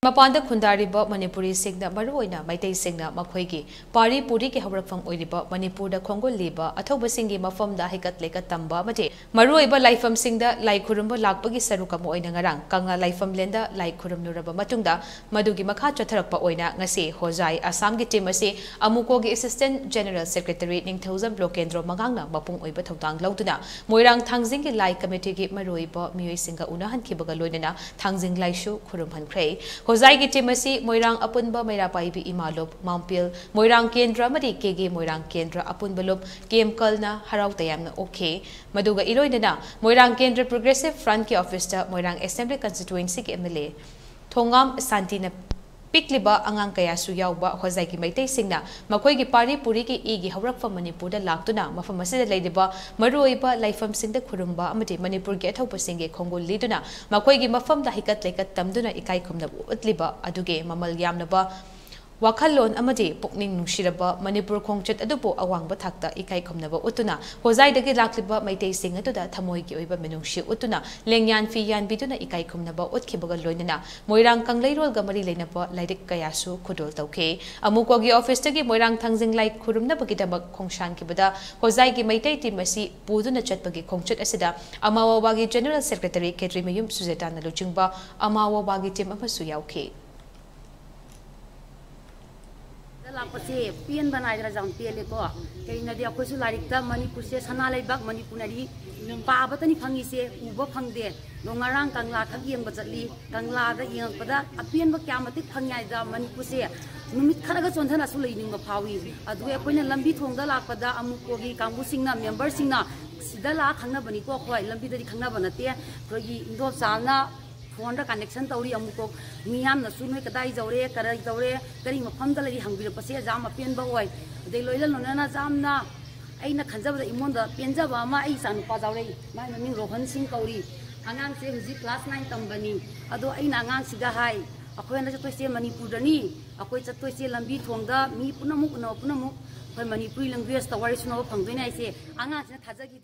Mapanda Kundariba Manipuri Signa Maruina, Maite Signa, Makwegi, Pari Puri Havrafam Uriba, Manipur Congo Liba, Atoba Singi Mafam da Hikat Leka Tamba Mate, Maruiba Lifam Singda, Lai Kurumba Lakbagi Saruka Moinangarang, Kanga Lifam Lenda, Lai Kurum Nuraba Matunda, Madugi Makacha Tarapa Oina, Ngasi, Hozai, Asam Gitimasi, Amukogi Assistant General Secretary Ning Thousand Blokendro Maganga, Mapung Oiba Totang Lautuna, Moirang Tangzingi Lai Committee Maruiba, Mui Singa Unahan Kibagalodina, Tangzing Laishu, Kurumhan Kray. Hozai ki timasi Moirang Apunba Maira Paibi Imalop Mampil Moirang Kendra Madi Kege Moirang Kendra Apunbalop Game Kalna Harau Tayamna okay Maduga Iloinana Moirang Kendra Progressive Front ki officer Moirang Assembly Constituency ki MLA Thongam Santina Pikliba Angang Kaya Suyauba Hozai ki Maitay Singna Makoy ki Pari Puri ki Igi Hawrakfa Manipur da Laktuna Mafamasida Ladiba Maruiba Laifam Singda Kurumba Amati Manipur ki Athopa Singe Kongo Liduna Makoy ki Mafam da Hikat Lekat Tamduna Ikai Kumna Utliba Aduge Mamal Yamnaba Wakalon Amadi Pukning Nushiraba Manipur Kongchet Adupo Awangba Takta Ikai Kumnaba Utuna Hozai dagi Lakliba Maitay Singa to da Tamoy ki Oiba Menungshi Utuna Lengyan Fiyan Biduna Ikai Kumnaba Utkibaga Loinana Moirang Kanglairol Gamari Lenapa Laidik Kayasu Kudol Tauke Amukogi Office tagi Moirang Tangzing Lai Kurumna Bagidabak Kongshan Kibada Hozai ki Maitay Timasi Puduna Chatbagi Kongchet Asida Amawabagi General Secretary Kedri Mayum Suzetana Luchingba Amawabagi Tim Amasuyauke लापसे पेन बनाइरा जाम पेलेको कहीं नदी अखोसु लारिकता मणिपुर से सनालाइबाग मणिपुररी पाबतनी फंगिसे उबो फंगदे लोंगारांग कंगला खग Young बचली कंगला दा येंगपदा अपेन ब क्यामति फंगाइदा मणिपुर से नुमित खरगा चोंथना सु लैनिंग फावी अदु एकोइना लंबी थोंगदा लापदा अमुकोगी कांगु सिंगना मेंबर सिंगना सिदा ला खंगना बनी को खोय लंबी दरी खंगना बनते कोगी इंदो चालना फोन कनेक्शन तौरी अमुको मियाम नसु नोय कदाई जौरे करी मफम दलरी हंगिरपसे जाम अपेनब ओय अदै लोइलन नोना जामना अइना खंजबदा इमोंदा पेनजबा अमा अइ सानुपा जौरे माय ममिंग रोहन सिंह कौरी आंगांग से हुजी क्लास 9 तंबनी अदो अइना आंगांग सिगा हाय अखोयना चतोइसे मणिपुरदनी अखोय चतोइसे लंबी थोंगदा मी पुनमुक अखोय मणिपुरी लैंग्वेज ता वारी सुनो फंगदोइना आइसे आंगांग से थाजगी